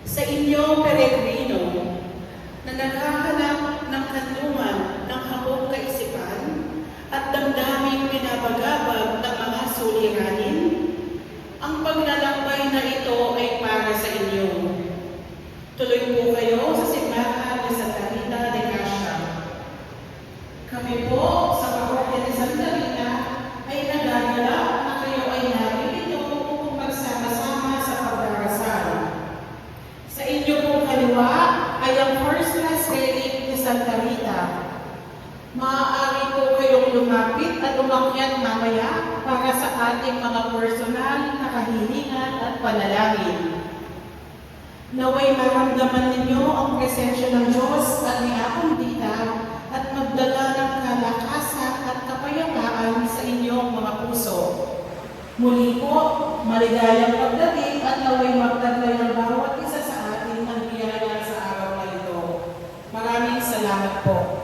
Sa inyong peregrino na naghahanap ng kanlungan ng habog kaisipan at damdaming pinapagabag ng mga suliranin, ang paglalakbay na ito ay para sa inyo. Tuloy po kayo sa simbahan ni Santa Rita de Gracia. Kami po sa parokya ni Santa Rita ay nagagalak na kayo ay narito upang magsama-sama sa pagdarasal. Sa inyo pong kaliwa ay ang first class relic ni Santa Rita. Maaari po kayong lumapit at umakyat mamaya para sa ating mga personal na kahilingan at panalangin. Naway maramdaman ninyo ang presensya ng Diyos at ni Apong Dita at magdala ng kalakasan at kapayapaan sa inyong mga puso. Muli po, maligayang pagdating at naway magtaglay ng bawat isa sa atin ng biyaya sa araw na ito. Maraming salamat po.